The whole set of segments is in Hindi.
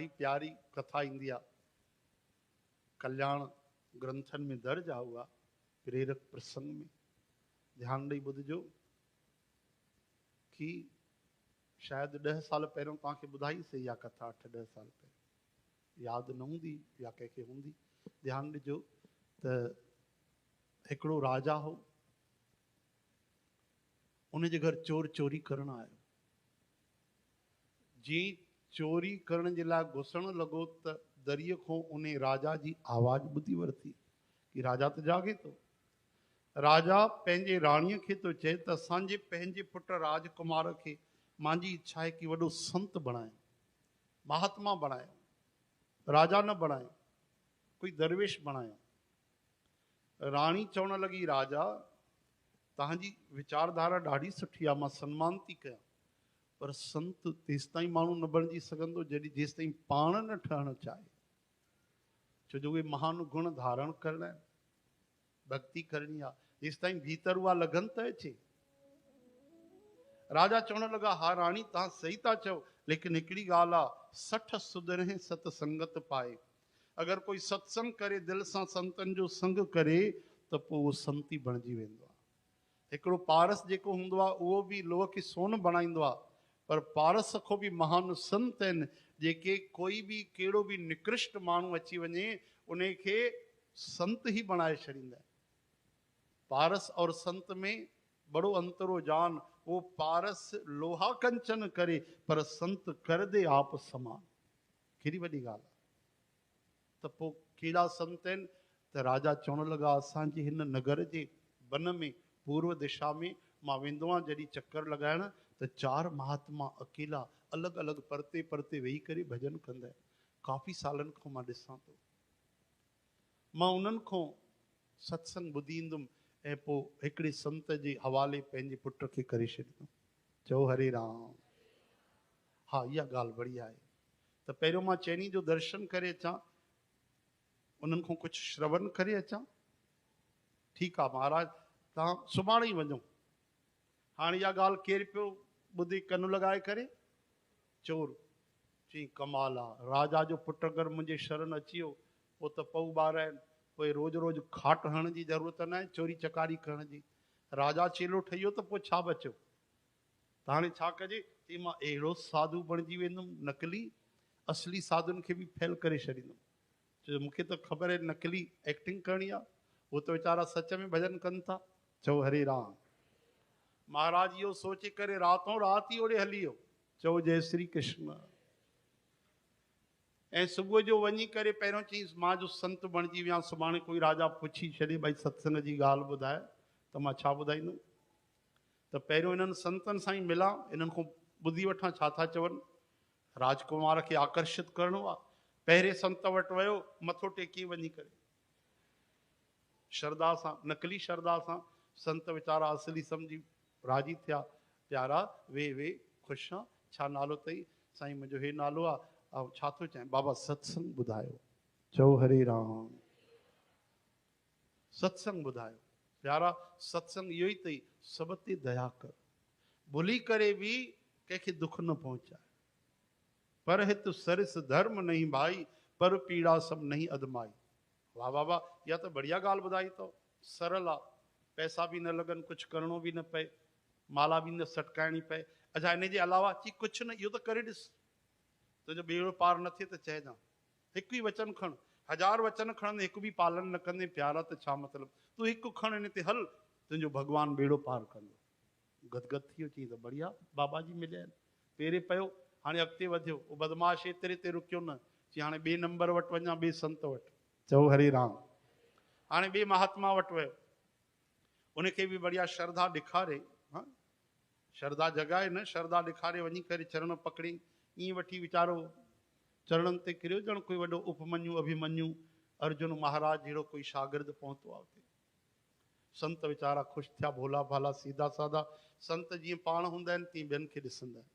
ॾाढी प्यारी कथा ईंदी आहे, कल्याण ग्रंथनि में दर्ज आहे उहा, प्रेरक प्रसंग में ध्यानु ॾेई ॿुधिजो कि शायदि 10 साल पहिरियों तव्हांखे ॿुधाई से इहा कथा, 8-10 साल पहिरियों यादि न हूंदी या कंहिंखे हूंदी। ध्यानु ॾिजो त हिकिड़ो राजा हो, उनजे घर चोर चोरी करण आयो। जीअं चोरी करण जे लाइ घुसण लॻो त दरीअ खां उन राजा जी आवाज़ ॿुधी वरिती कि राजा त जागे थो। राजा पंहिंजे राणीअ खे थो चए त असांजे पंहिंजे पुट राजकुमार खे मुंहिंजी इच्छा आहे कि वॾो संत बणाए, महात्मा बणाए, राजा न बणाए, कोई दरवेश बणाए। राणी चवण लॻी राजा तव्हांजी विचारधारा ॾाढी सुठी आहे, मां सम्मान थी कयां, पर संत तेसिताईं माण्हू न बणिजी सघंदो जेसिताईं पाण न ठहणु चाहे। छो जो उहे महान गुण धारण करणा आहिनि, भक्ति करणी आहे, जेसिताईं भीतर उहा लगन त अचे। राजा चवण लॻा हा राणी तव्हां सही था चओ, लेकिन हिकिड़ी ॻाल्हि आहे, 60 सुधरे सतसंगत पाए। अगरि कोई सत्संग करे, दिलि सां संतनि जो संग करे त पोइ उहो संत ई बणिजी वेंदो आहे। हिकिड़ो पारस जेको हूंदो आहे उहो बि लोह खे सोन बणाईंदो आहे, पर पारस खां बि महान संत आहिनि जेके कोई बि कहिड़ो बि निकृष्ट माण्हू अची वञे उन खे संत ई बणाए छॾींदा आहिनि। पारस और संत में बड़ो अंतरो जान। वो पारस लोहा कंचन करे पर संत कर दे आप समान। केॾी वॾी ॻाल्हि आहे। त पोइ कहिड़ा संत आहिनि त राजा चवण लॻा असांजे हिन नगर जे वन में पूर्व दिशा में मां वेंदो आहियां जॾहिं चक्कर लॻाइण त 4 महात्मा अकेला अलॻि अलॻि परते परते वेही करे भॼन कंदा आहिनि। काफ़ी सालनि खां मां ॾिसां थो, मां उन्हनि खां सत्संग ॿुधी ईंदुमि ऐं पोइ हिकिड़े संत जे हवाले पंहिंजे पुट खे करे छॾींदुमि। चओ हरे राम। हा इहा ॻाल्हि बढ़िया आहे। त पहिरियों मां चैनी जो दर्शन करे अचां, उन्हनि खां कुझु श्रवण करे अचां। ठीकु आहे महाराज, तव्हां सुभाणे ई वञो। हाणे इहा ॻाल्हि केरु पियो ॿुधी कन लॻाए करे? चोर। चई कमाल आहे, राजा जो पुटु अगरि मुंहिंजे शरण अची वियो पोइ त पऊ ॿार आहिनि, पोइ रोज़ रोज़ खाट हणण जी ज़रूरत न आहे चोरी चकारी करण जी। राजा चेलो ठही वियो त पोइ छा बचियो? त हाणे छा कजे? चई मां अहिड़ो साधु बणिजी वेंदुमि नकली, असली साधुनि खे बि फेल करे छॾींदुमि। छो मूंखे त ख़बर आहे नकली एक्टिंग करणी आहे, उहो त वीचारा सच में भॼन कनि था। चओ हरे राम। महाराज इहो सोचे करे रातों राति ई ओॾे हली वियो। चओ जय श्री कृष्ण। ऐं सुबुह जो वञी करे पहिरियों चईंसि मां जो संत बणिजी विया। सुभाणे कोई राजा पुछी छॾे भई सत्संग जी ॻाल्हि ॿुधाए त मां छा ॿुधाईंदुमि? त पहिरियों इन्हनि संतनि सां ई मिलां, इन्हनि खां ॿुधी वठां छा था चवनि। राजकुमार खे आकर्षित करिणो आहे, पहिरें संत वटि वियो, मथो टेकी वञी करे श्रद्धा सां, नकली श्रद्धा सां। संत वीचारा असली सम्झी राजी थिया। प्यारा वे ख़ुशि आहे, छा नालो अथई? साईं मुंहिंजो हे नालो आहे। ऐं छा थो चए? बाबा सत्संग ॿुधायो। चओ हरे राम। सत्संग ॿुधायो। प्यारा सत्संग इहो ई अथई, सब ते दया कर, भुली करे बि कंहिंखे दुख न पहुचाए। पर हितु सरिस धर्म नहीं भाई, पर पीड़ा सब नहीं अदमाई। वाह वाह वाह, इहा त बढ़िया ॻाल्हि ॿुधाई अथव। सरल आहे, पैसा बि न लॻनि, कुझु करिणो बि न पए, माला बि न सटकाइणी पए। अच्छा हिन जे अलावा चई कुझु न, इहो त करे ॾिस, तुंहिंजो ॿेड़ो पार न थिए त चइजां। हिकु ई वचन खण, 1000 वचन खणंदे हिकु बि पालन न कंदे प्यारा त छा मतिलबु? तूं हिकु खण हिन ते हल, तुंहिंजो भॻवानु ॿेड़ो पार कंदो। गदगद थी वियो। चई त बढ़िया, बाबा जी मिलिया आहिनि। पेरे पियो, हाणे अॻिते वधियो। उहो बदमाश एतिरे ते रुकियो न, चई हाणे ॿिए नंबर वटि वञा, ॿिए संत वटि। चओ हरे राम। हाणे ॿिए महात्मा वटि वियो, उनखे बि बढ़िया श्रद्धा ॾेखारे, हा श्रद्धा जगाए न, श्रद्धा ॾेखारे वञी करे चरण पकड़ी ईअं वठी वीचारो चरणनि ते किरियो ॼण कोई वॾो उपमन्यु अभिमन्यु अर्जुन महाराज जहिड़ो कोई शागिर्द पहुतो आहे उते। संत वीचारा ख़ुशि थिया, भोला भाला सीधा साधा। संत जीअं पाण हूंदा आहिनि तीअं ॿियनि खे ॾिसंदा आहिनि।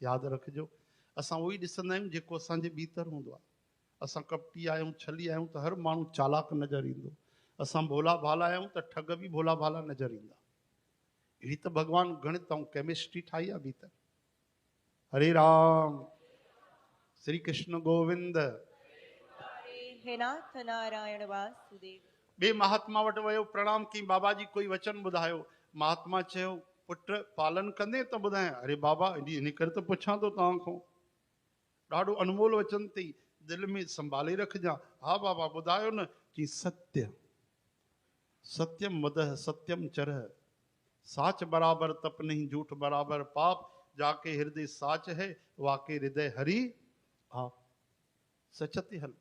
यादि रखिजो, असां उहो ई ॾिसंदा आहियूं जेको असांजे भीतर हूंदो आहे। असां कपटी आहियूं, छली आहियूं त हर माण्हू चालाक नज़र ईंदो। असां भोला भाला आहियूं त ठग बि भोला भाला नज़र ईंदा। अहिड़ी त भॻवानु गणित ऐं केमिस्ट्री ठाही आहे भीतर। हरे राम। श्री कृष्ण गोविंद। हे नाथ नारायण वासुदेव। बे महात्मा वटि वियो, प्रणाम कई, बाबा जी कोई वचन ॿुधायो। महात्मा चयो, पुट पालन कंदे त ॿुधाए। अरे बाबा इन करे त पुछां थो तव्हां खां, ॾाढो अनमोल वचन अथई, दिलि में संभाले रखजां। हा बाबा ॿुधायो न। कि सत्य सत्यम वदह सत्यम चरह, साच बराबर तप नहीं, झूठ बराबर पाप, जाके हृदय साच है, वाके हृदय हरि आप। सच ते हल,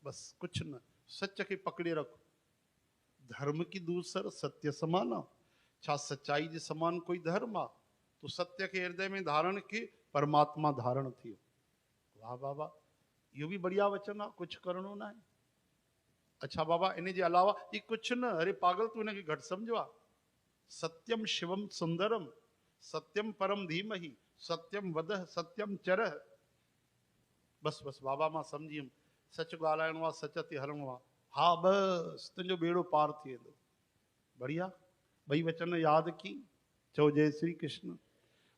बस कुछ न, सच के पकड़े रखो। धर्म की दूसर सत्य समाना, छा सच्चाई जे समान कोई धर्म आ? तो सत्य के हृदय में धारण के परमात्मा धारण थियो। वाह बाबा, यो भी बढ़िया वचन आ, कुछ करणो ना है। अच्छा बाबा इन जे अलावा ये कुछ न, अरे पागल तू इनके घट समझो आ। सत्यम शिवम सुंदरम, सत्यम परम धीमहि, सत्यम वदह सत्यम चरह। बस बस बाबा मां सम्झी वियुमि, सच ॻाल्हाइणो आहे, सच ते हलणो आहे। हा बस तुंहिंजो बेड़ो पार थी वेंदो। बढ़िया, ॿई वचन यादि की, चओ जय श्री कृष्ण।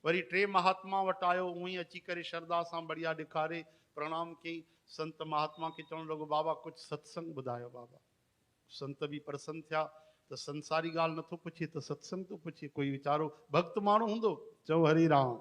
वरी टे महात्मा वटि आयो, उअं ई अची करे श्रद्धा सां बढ़िया ॾेखारे प्रणाम कई। संत महात्मा खे चवणु लॻो, बाबा कुझु सत्संग ॿुधायो। बाबा संत बि प्रसन्न थिया, त संसारी ॻाल्हि नथो पुछे त सत्संग थो पुछे, कोई वीचारो भक्त माण्हू हूंदो। चओ हरि राम।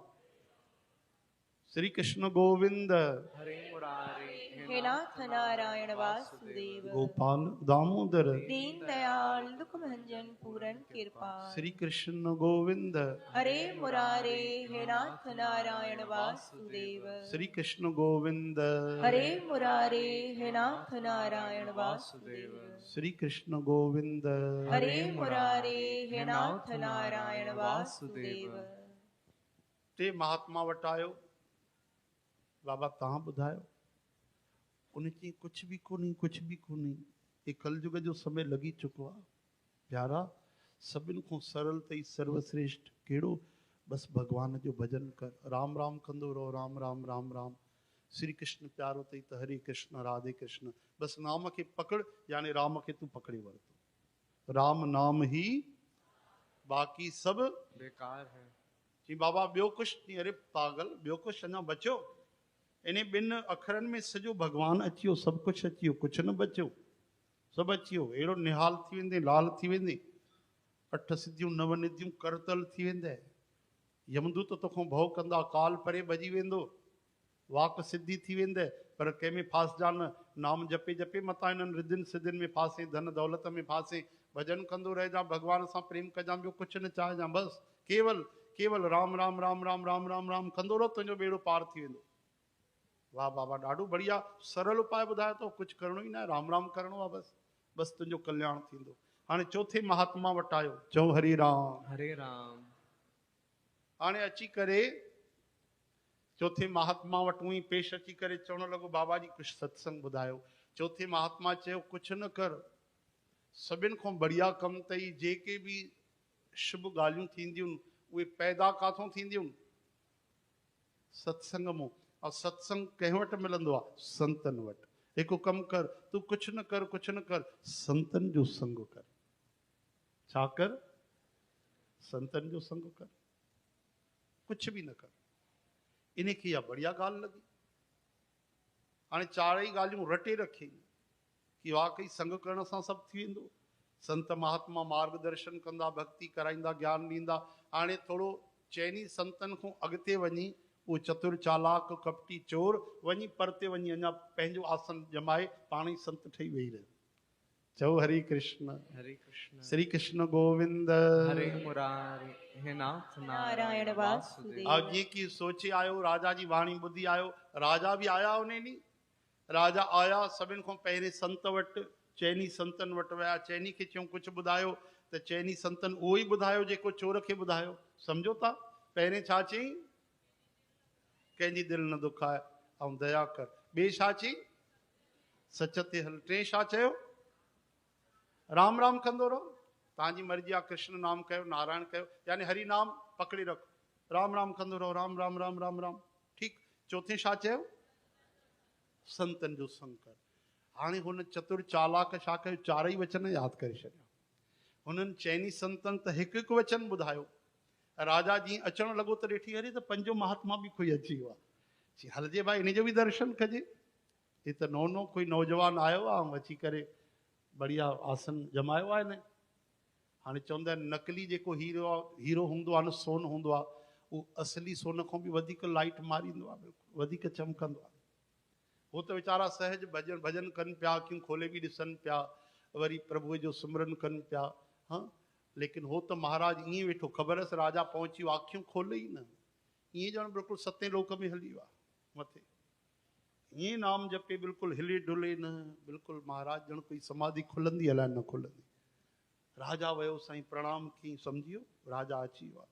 श्री कृष्ण गोविंद। हरे मुरारे हे नाथ नारायण वासुदेव। गोपाल दामोदर। दीन दयाल दुख भंजन पूरन कृपाल। श्री कृष्ण गोविंद। हरे मुरारे हे नाथ नारायण वासुदेव। श्री कृष्ण गोविंद। हरे मुरारे हे नाथ नारायण वासुदेव। श्री कृष्ण गोविंद। हरे मुरारे हे नाथ नारायण वासुदेव। टे महात्मा वटि आयो, बाबा तव्हां ॿुधायो। उन चई कुछ भी कोन्हे, कुछ भी कोन्हे, ये कलयुग जो समय लगी चुको आहे। प्यारा सभिनि खां सरल अथई, सर्वश्रेष्ठ कहिड़ो? बस भगवान जो भजन कर, राम राम कंदो रहो, राम राम राम राम। श्री कृष्ण प्यारो अथई त हरे कृष्ण राधे कृष्ण, बस नाम खे पकड़, यानी राम खे तूं पकड़े वरितो। राम नाम ही, बाक़ी सब बेकार है। चई बाबा ॿियो कुछ नहीं। अरे पागल ॿियो कुछ अञा बचियो? इन ॿिनि अखरनि में सॼो भॻवानु अची वियो, सभु कुझु अची वियो, कुझु न बचियो, सभु अची वियो। अहिड़ो निहाल थी वेंदे, लाल थी वेंदे, अठ सिद्धियूं नव निधियूं करतल थी वेंदे। यमदूत तोखां भउ कंदा, काल परे भॼी वेंदो, वाक सिद्धि थी वेंदे। पर कंहिंमें फासजा न, नाम जपे जपे मतां इन्हनि रिधियुनि सिद्धियुनि में फासे, धन दौलत में फासे। भॼन कंदो रहिजां, भॻवान सां प्रेम कजां, ॿियो कुझु न चाहिजां, बसि केवल केवल राम राम राम राम राम राम राम कंदो रहो, तुंहिंजो बेड़ो पार थी वेंदो। वाह बाबा, ॾाढो बढ़िया सरल उपाय ॿुधायो अथव, कुझु करणो ई न आहे, राम राम करणो आहे, बसि बसि तुंहिंजो कल्याण थींदो। हाणे चौथे महात्मा वटि आयो, चओ हरि राम। हरे राम। हाणे अची करे चौथे महात्मा वटि उअं ई पेश अची करे चवणु लॻो, बाबा जी कुझु सत्संग ॿुधायो। चौथे महात्मा चयो, कुझु न कर, सभिनि खां बढ़िया कमु अथई। जेके बि शुभ ॻाल्हियूं थींदियूं उहे पैदा काथों थींदियूं? सत्संग मां। और सत्संग कंहिं वटि मिलंदो आहे? संतनि वटि। हिकु कमु कर, तूं कुझु न कर, कुझु न कर, संतनि जो संग कर। छा कर? संतनि जो संग कर, कुझु बि न कर। इन खे इहा बढ़िया ॻाल्हि लॻी। हाणे चारई ॻाल्हियूं रटे रखी कि वाकई संग करण सां सभु थी वेंदो। संत महात्मा मार्गदर्शन कंदा, भक्ति कराईंदा, ज्ञान ॾींदा। हाणे थोरो चइनी संतनि खां अॻिते वञी, उहो चतुर चालाक कपटी चोर वञी परते वञी अञा पंहिंजो आसन जमाए पाण ई संत ठही वेही रहियो। चओ हरे कृष्ण। हरे कृष्ण। श्री कृष्ण गोविंद। हरे मुरारे हे नाथ नारायण वासुदेव। अब जीअं की सोचे आयो, राजा जी वाणी ॿुधी आयो। राजा बि आया उन ॾींहुं। राजा आया, सभिनि खां पहिरें संत वटि, चइनी संतनि वटि विया। चइनी खे चयूं कुझु ॿुधायो, त चइनी संतनि उहो ई ॿुधायो जेको चोर खे ॿुधायो। सम्झो था? पहिरें छा चई? कंहिंजी दिलि न दुखाए ऐं दया कर। ॿिए छा चई? सच ते हल। टे छा चयो? राम राम कंदो रहो, तव्हांजी मर्ज़ी आहे, कृष्ण नाम कयो, नारायण कयो, यानी हरि नाम पकड़े रखो, राम राम कंदो रहो, राम राम राम राम राम। ठीकु। चौथे छा चयो? संतनि जो संग कर। हाणे हुन चतुर चालाक छा कयो? चारई वचन यादि करे छॾिया। हुननि चइनी संतनि त हिकु हिकु वचन ॿुधायो। राजा जीअं अचणु लॻो त ॾिठी, अरे त पंजो महात्मा बि कोई अची वियो आहे। चई हलजे भाई इन जो बि दर्शन कजे। हे त नओं कोई नौजवान आयो आहे ऐं अची करे बढ़िया आसन जमायो आहे हिन। हाणे चवंदा आहिनि नकली जेको हीरो हूंदो आहे न, सोन हूंदो आहे, उहो असली सोन खां बि वधीक लाइट मारींदो आहे, बिल्कुलु वधीक चमकंदो आहे। हो त वीचारा सहज भजन कनि पिया, अखियूं खोले बि ॾिसनि पिया, वरी प्रभुअ जो सिमरन कनि पिया। हाँ, लेकिन हो त महाराज ईअं वेठो, ख़बरसि राजा पहुची वियो, अखियूं खोले ई न, ईअं ॼण बिल्कुलु सतें लोक में हली वियो आहे मथे, ईअं नाम जपे, बिल्कुलु हिले डुले न, बिल्कुलु महाराज ॼण कोई समाधि खुलंदी अलाए न खुलंदी। राजा वियो, साईं प्रणाम कई, सम्झी वियो राजा अची वियो आहे।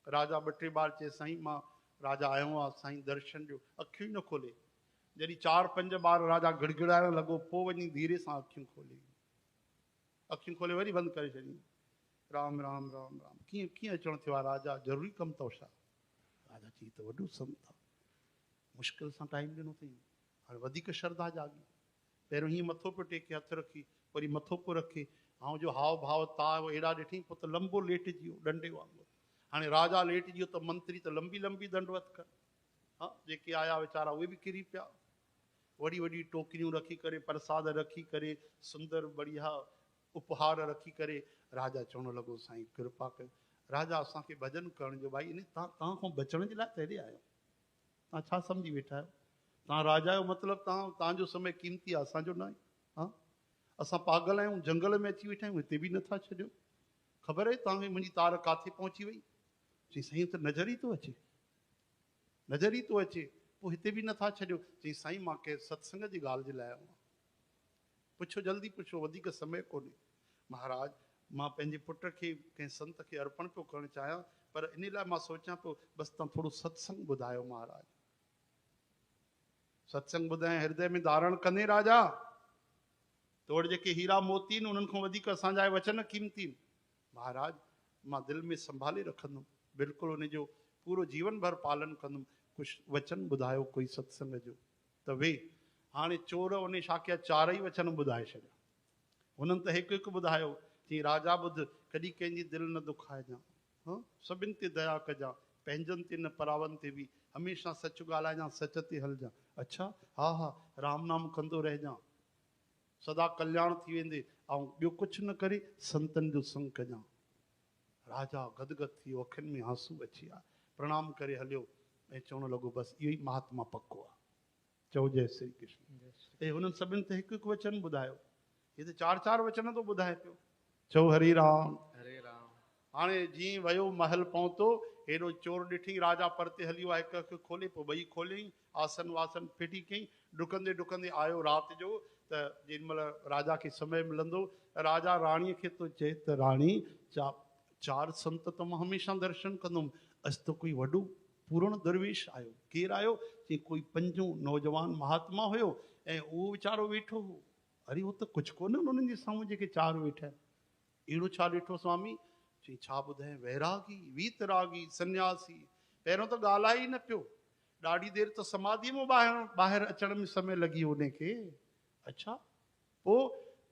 राजा ॿ टे बार चए साईं मां राजा आयो आहे, साईं दर्शन ॾियो, अखियूं ई न खोले। जॾहिं 4-5 बार राजा गिड़गिड़ाइण लॻो, पोइ वञी धीरे सां अखियूं खोले, अखियूं खोले वरी बंदि करे छॾियूं। राम राम राम राम, कीअं कीअं अचणु थियो आहे राजा, ज़रूरी कमु अथव छा? राजा चई त वॾो संत आहे, मुश्किल सां टाइम ॾिनो अथई, हाणे वधीक श्रद्धा जागी। पहिरियों हीअं मथो पियो टेके, हथ रखी, वरी मथो पियो रखे, ऐं जो हाव भाव ताव अहिड़ा ॾिठई, पोइ त लंबो लेटिजी वियो डंडे वांगुरु। हाणे राजा लेटिजी वियो त मंत्री त लंबी लंबी दंडवत कर। हा, जेके आया वीचारा उहे बि किरी पिया। वॾी वॾी टोकरियूं रखी करे, प्रसाद रखी करे, सुंदर बढ़िया उपहार रखी करे, राजा चवणु लॻो साईं कृपा कयो। राजा असांखे भॼन करण जो, भाई इन तव्हां खां बचण जे लाइ त हेॾे आयो, तव्हां छा सम्झी वेठा आहियो? तव्हां राजा जो मतिलबु तव्हांजो समय कीमती आहे, असांजो न आहे। हा, असां पागल आहियूं, जंगल में अची वेठा आहियूं, हिते बि नथा छॾियो। ख़बर आहे तव्हांखे मुंहिंजी तार किथे पहुची वई? चई साईं त नज़र ई थो अचे, नज़र ई थो अचे, पोइ हिते बि नथा छॾियो। चई साईं मां कंहिं सत्संग जी ॻाल्हि जे लाइ आयो आहियां, पुछो जल्दी पुछो, वधीक समय कोन्हे। महाराज मां पंहिंजे पुट खे कंहिं संत खे अर्पण पियो करणु चाहियां, पर इन लाइ मां सोचां पियो बसि तव्हां थोरो सत्संग ॿुधायो महाराज। सत्संग ॿुधाए हृदय में धारण कंदे राजा, तो वटि जेके हीरा मोती आहिनि उन्हनि खां वधीक असांजा वचन कीमती आहिनि। महाराज मां दिलि में संभाले रखंदुमि, बिल्कुलु उनजो पूरो जीवन भर पालन कंदुमि। कुझु वचन ॿुधायो कोई सत्संग जो। त वे हाणे चोर उन छा कया, 4 ई वचन ॿुधाए छॾिया। हुननि त हिकु हिकु ॿुधायो। चई राजा ॿुध, कॾहिं कंहिंजी दिलि न दुखाइजांइ, हाँ, सभिनि ते दया कजांइ, पंहिंजनि ते न परावनि ते बि हमेशह सच ॻाल्हाइजांइ, सच ते हलजांइ। अच्छा, हा हा, राम नाम कंदो रहिजांइ, सदा कल्याण थी वेंदे, ऐं ॿियो कुझु न करे संतनि जो संग कजांइ। राजा गदगद थी वियो, अखियुनि में आंसू अची विया, प्रणाम करे हलियो ऐं चवणु लॻो बसि इहो ई महात्मा पको आहे। चओ जय श्री कृष्ण। ऐं हुननि सभिनि ते हिकु हिकु वचन ॿुधायो, हे त 4-4 वचन थो ॿुधाए पियो। चओ हरे राम हरे राम। हाणे जीअं वियो महल पहुतो, हेॾो चोर ॾिठी राजा परते हली वियो आहे, हिकु हिकु खोले, पोइ ॿई खोलियईं, आसन वासन फिटी कयईं, डुकंदे डुकंदे आयो राति जो। त जेॾीमहिल राजा खे समय मिलंदो, राजा राणीअ खे थो चए त राणी 4 संत त मां हमेशह दर्शन कंदुमि, अॼु त कोई वॾो पूर्ण दरवेश आयो। केरु आयो? चई कोई 5 नौजवान महात्मा हुयो, ऐं उहो वीचारो वेठो हो। अरे उहो त कुझु कोन्हे उन्हनि जे साम्हूं जेके 4 वेठा आहिनि। अहिड़ो छा ॾिठो स्वामी? चई छा ॿुधाए, वैरागी, वीतरागी, सन्यासी, पहिरियों त ॻाल्हाए ई न पियो, ॾाढी देरि त समाधीअ में ॿाहिरि अचण में समय लॻी वियो उनखे। अच्छा, पोइ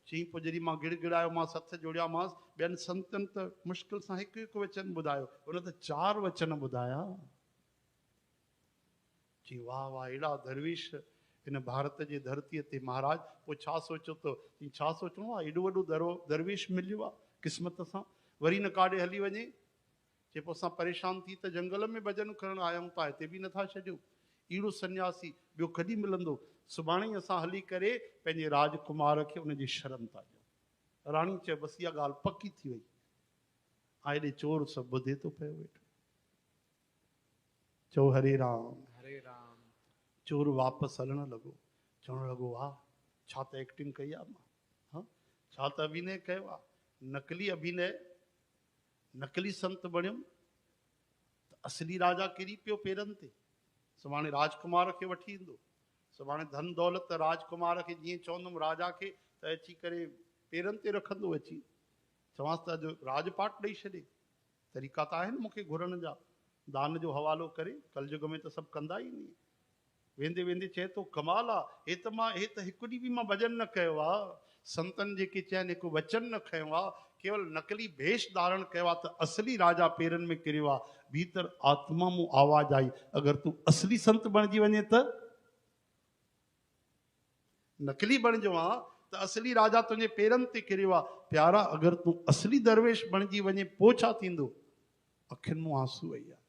चई पोइ जॾहिं मां गिड़गिड़ायो, मां हथ जोड़ियामांसि, ॿियनि संतनि त मुश्किल सां हिकु हिकु वचन ॿुधायो, हुन त 4 वचन ॿुधाया। चई वाह वाह, अहिड़ा दरवेश हिन भारत जे धरतीअ ते। महाराज पोइ छा सोचियो त? चई छा सोचिणो आहे, एॾो वॾो दरवेश मिलियो आहे क़िस्मत सां, वरी न काॾे हली वञे। चए पोइ असां परेशान थी त जंगल में भॼन करणु आया आहियूं, तव्हां हिते बि नथा छॾियो। अहिड़ो सन्यासी ॿियो कॾहिं मिलंदो? सुभाणे ई असां हली करे पंहिंजे राजकुमार खे उनजी शरण था ॾियूं। राणी चए बसि इहा ॻाल्हि पकी थी वई। हेॾे चोर सभु ॿुधे थो पियो वेठो। चओ हरे राम हरे राम। चोर वापसि हलणु लॻो, चवणु लॻो वाह छा त एक्टिंग कई आहे मां, हा छा त अभिनय कयो आहे, नकली अभिनय, नकली संत बणियुमि त असली राजा किरी पियो पेरनि ते। सुभाणे राजकुमार खे वठी ईंदो, सुभाणे धन दौलत राजकुमार खे जीअं चवंदुमि राजा खे त अची करे पेरनि ते रखंदो, अची चवांसि त अॼु राजपाट ॾेई छॾे। तरीक़ा त आहिनि मूंखे घुरण जा, दान जो हवालो करे, कलयुग में त सभु कंदा ई नी। वेंदे वेंदे चए थो कमाल आहे, हे त हिकु ॾींहुं बि मां भॼन न कयो आहे, संतनि जेके चयनि हिकु वचन न खयो आहे, केवल नकली भेष धारण कयो आहे त असली राजा पेरनि में किरियो आहे। भीतर आत्मा मूं आवाज़ आई, अगरि तूं असली संत बणिजी वञे त, नकली बणिजो आहे त असली राजा तुंहिंजे पेरनि ते किरियो आहे। प्यारा, अगरि तूं असली दरवेश बणिजी वञे पोइ छा थींदो? अखियुनि मूं आंसू आई आहे।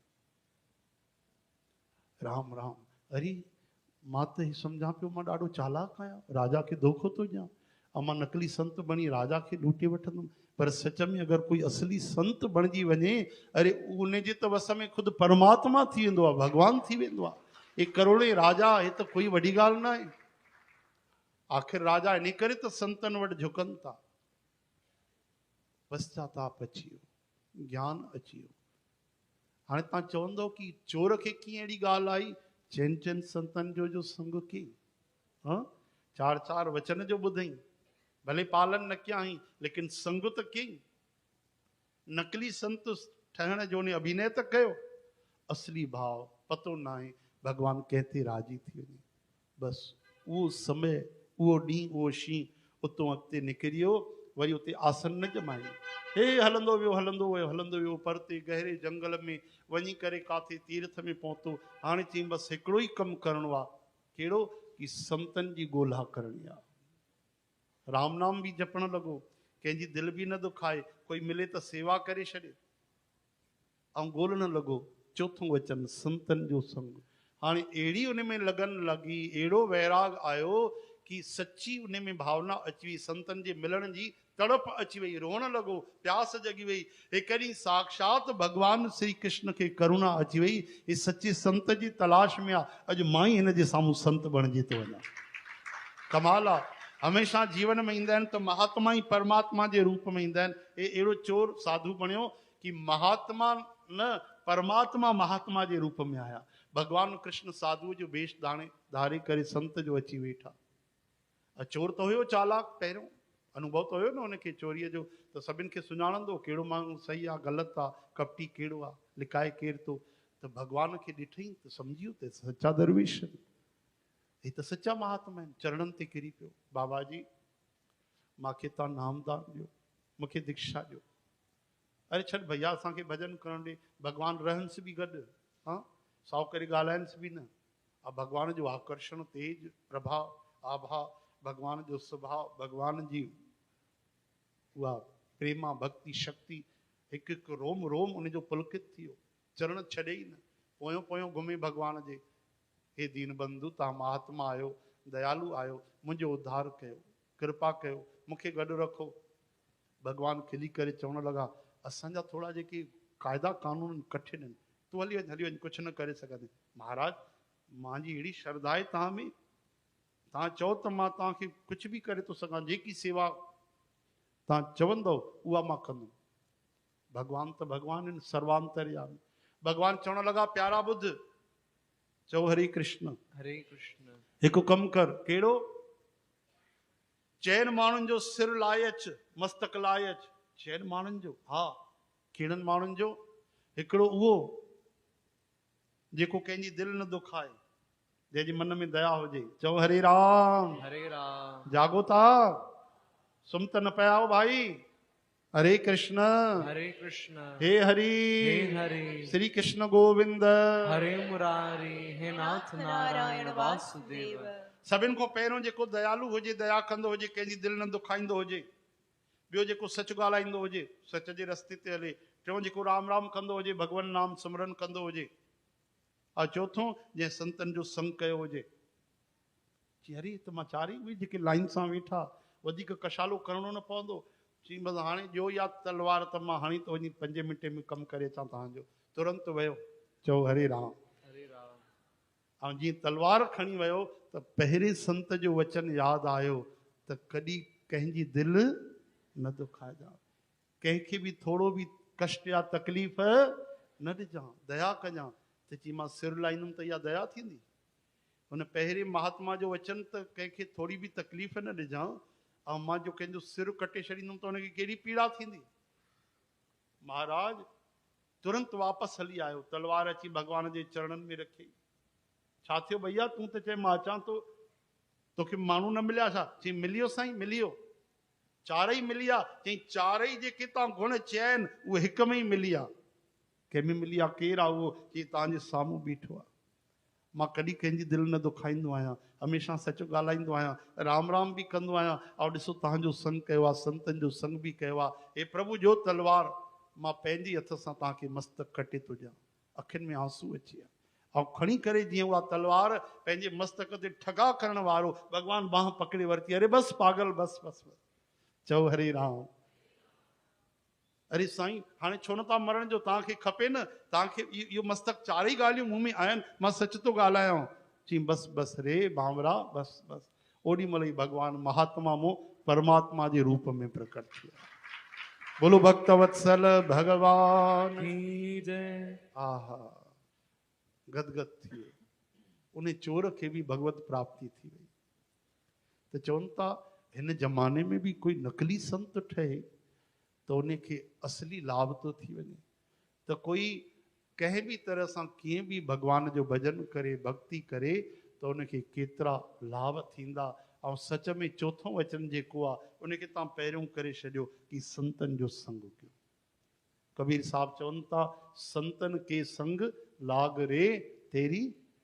राम राम, अरे मां त ही सम्झां पियो मां ॾाढो चालाक आहियां, राजा खे धोखो थो ॾियां, ऐं मां नकली संत बणी राजा खे लूटे वठंदुमि। पर सच में अगरि कोई असली संत बणिजी वञे, अरे उन जे त वस में ख़ुदि परमात्मा थी वेंदो आहे, भॻवान थी वेंदो आहे। हे करोड़े राजा, हे त कोई वॾी ॻाल्हि न आहे। आख़िर राजा इन करे त संतनि वटि झुकनि था। पश्चाताप अची वियो, ज्ञान अची वियो। हाणे तव्हां चवंदो कि चोर खे कीअं अहिड़ी ॻाल्हि आई? चइनि संतनि जो संग कई, चार चार वचन जो ॿुधई, भले पालन न कयाई लेकिन संग त कई। नकली संत ठहण जो ने अभिनय त कयो, असली भाव पतो न आहे भॻवान कंहिं ते राज़ी थी वञे। बसि उहो समय, उहो ॾींहुं, उहो शींहुं उतो अॻिते निकिरियो। वरी उते आसन न ॼमाई, हे हलंदो वियो परते गहरे जंगल में वञी करे काथे तीर्थ में पहुतो। हाणे चई बसि हिकिड़ो ई कमु करिणो आहे, कहिड़ो? कि संतनि जी ॻोल्हा करणी आहे। राम नाम बि जपण लॻो, कंहिंजी दिलि बि न दुखाए, कोई मिले त सेवा करे छॾे, ऐं ॻोल्हण लॻो चोथों वचन संतनि जो संग। हाणे अहिड़ी उन में लगन लॻी, अहिड़ो वैराग आयो कि सची उन में भावना अची वई, संतनि जे मिलण जी तड़प अची वई, रोअण लॻो, प्यास जगी वई। हिकु ॾींहुं साक्षात भगवान श्री कृष्ण खे करुणा अची वई, हे सच्चे संत जी तलाश में आहे, अॼु मां ई हिन जे साम्हूं संत बणिजी थो वञा। कमाल आहे, हमेशह जीवन में ईंदा आहिनि त महात्मा ई परमात्मा जे रूप में ईंदा आहिनि। हे अहिड़ो चोर साधु बणियो कि महात्मा न, परमात्मा महात्मा जे रूप में आया। भगवान कृष्ण साधुअ जो वेश धारे करे संत जो अची वेठा। चोर त हुयो चालाक, पहिरियों अनुभव त हुयो न उनखे चोरीअ जो, त सभिनि खे सुञाणंदो कहिड़ो माण्हू सही आहे ग़लति आहे, कपटी कहिड़ो आहे, लिकाए केरु थो। त भगवान खे ॾिठई त सम्झी वियो त सच्चा दरवेश आहिनि, हे त सच्चा महात्मा आहिनि। चरणनि ते किरी पियो, बाबा जी मूंखे तव्हां नामदान ॾियो, मूंखे दीक्षा ॾियो। अरे छॾ भैया, असांखे भॼन करण ॾे। भगवान रहंस बि गॾु, साओ करे ॻाल्हाइन्स बि न। भगवान जो आकर्षण, तेज, प्रभाव, आभा, भगवान जो स्वभाव, भगवान जी उहा प्रेमा भक्ति शक्ति, हिकु हिकु रोम रोम उन जो पुलकित थी वियो। चरण छॾे ई न, पोयों पोयों घुमे भगवान जे। हे दीन बंधु, तव्हां महात्मा आहियो, दयालु आहियो, मुंहिंजो उद्धार कयो, कृपा कयो, मूंखे गॾु रखो। भगवान खिली करे चवण लॻा, असांजा थोड़ा जेके क़ाइदा कानून कठिन आहिनि, तूं हली वञ, कुझु न करे सघंदे। महाराज, मुंहिंजी अहिड़ी श्रद्धा आहे तव्हां में, तव्हां चओ त मां तव्हांखे कुझु बि करे थो सघां, जेकी सेवा तव्हां चवंदव उहा मां कंदुमि। भगवान त भगवान आहिनि, सर्वांतर्यामी। भगवान चवण लॻा, प्यारा ॿुध, चओ हरे कृष्ण। हरे कृष्ण। हिकु कमु कर, कहिड़ो? चइनि माण्हुनि जो सिर लाहे अच, मस्तक लाहे अच। चइनि माण्हुनि जो? हा। कहिड़नि माण्हुनि जो? हिकिड़ो उहो जेको कंहिंजी दिलि न दुखाए, जंहिंजे मन में दया हुजे। चओ हरे राम। हरे राम। जागो था, सुम त न पिया हो भाई। हरे कृष्ण। हरे कृष्ण। हे हरि। हे हरि। श्री कृष्ण गोविंद। हरे मुरारी। हे नाथ नारायण वासुदेव। सभिनि खां पहिरियों जेको दयालु हुजे, दया कंदो हुजे, कंहिंजी दिलि न दुखाईंदो हुजे। ॿियो जेको सच ॻाल्हाईंदो हुजे, सच जे रस्ते ते हले। टियों जेको राम राम कंदो हुजे, भगवान नाम सिमरन कंदो हुजे। और चौथों, जंहिं संतनि जो संग कयो हुजे। चई अरे त मां चार ई उहे जेके लाइन सां वेठा, वधीक कशालो करिणो न पवंदो। चई बसि हाणे ॾियो या तलवार त मां हाणे तो वञी 5 मिंटे में कमु करे अचां तव्हांजो। तुरंत वियो। चओ हरे राम। हरे राम। ऐं जीअं तलवार खणी वियो त पहिरें संत जो वचन यादि आयो त कॾहिं कंहिंजी दिलि न दुखाइजां, कंहिंखे बि थोरो बि कष्ट या तकलीफ़ न ॾिजां, दया कजां। त चई मां सिर लाहींदुमि त इहा दया थींदी? हुन पहिरें महात्मा जो वचन त कंहिंखे थोरी बि तकलीफ़ न ॾिजां, ऐं मां जो कंहिंजो सिर कटे छॾींदुमि त हुनखे कहिड़ी पीड़ा थींदी। महाराज तुरंत वापसि हली आयो, तलवार अची भगवान जे चरणनि में रखी। छा थियो भैया, तूं त चए मां अचां थो, तोखे माण्हू न मिलिया छा? चई मिलियो साईं, मिलियो, चारई मिलिया। चई चारई जेके तव्हां गुण चया आहिनि उहे हिक में ई मिली आहे। कंहिंमें मिली आहे? केरु आहे उहो? चई तव्हांजे साम्हूं बीठो आहे। मां कॾहिं कंहिंजी दिलि न दुखाईंदो आहियां, हमेशह सच ॻाल्हाईंदो आहियां, राम राम बि कंदो आहियां। ऐं ॾिसो तव्हांजो संग कयो आहे, संतनि जो संग बि कयो आहे। हे प्रभु जो तलवार मां पंहिंजे हथ सां तव्हांखे मस्तक कटे थो ॾियां। अखियुनि में आंसू अची विया। ऐं खणी करे जीअं उहा तलवार पंहिंजे मस्तक ते ठगा करण वारो भॻवानु बाह पकड़े वरिती। अरे बसि पागल, बसि बसि बसि, चओ हरे राम। अरे साईं हाणे छो नथा मरण जो? तव्हांखे खपे न, तव्हांखे इहो मस्तक चारई ॻाल्हियूं मुंहुं में आहिनि, मां सच थो ॻाल्हायां। चई बसि बसि रे भावरा, बसि बसि। ओॾी महिल ई भॻवानु महात्मा मो परमात्मा जे रूप में प्रकट थी विया। बोलो भक्तवत्सल भगवान की जय। आहा, गदगद थी वियो। उन चोर खे बि भगवत प्राप्ति थी वई। त चवनि था हिन ज़माने में बि कोई नकली संत ठहे त उनखे असली लाभ थो थी वञे। त कोई कंहिं बि तरह सां कीअं बि भॻवान जो भॼन करे, भक्ति करे, त उनखे केतिरा लाभ थींदा। ऐं सच में चोथों वचन जेको आहे उनखे तव्हां पहिरियों करे छॾियो कि संतनि जो संग कयो। कबीर साहब चवनि था संतन के संग लाग रे तेरी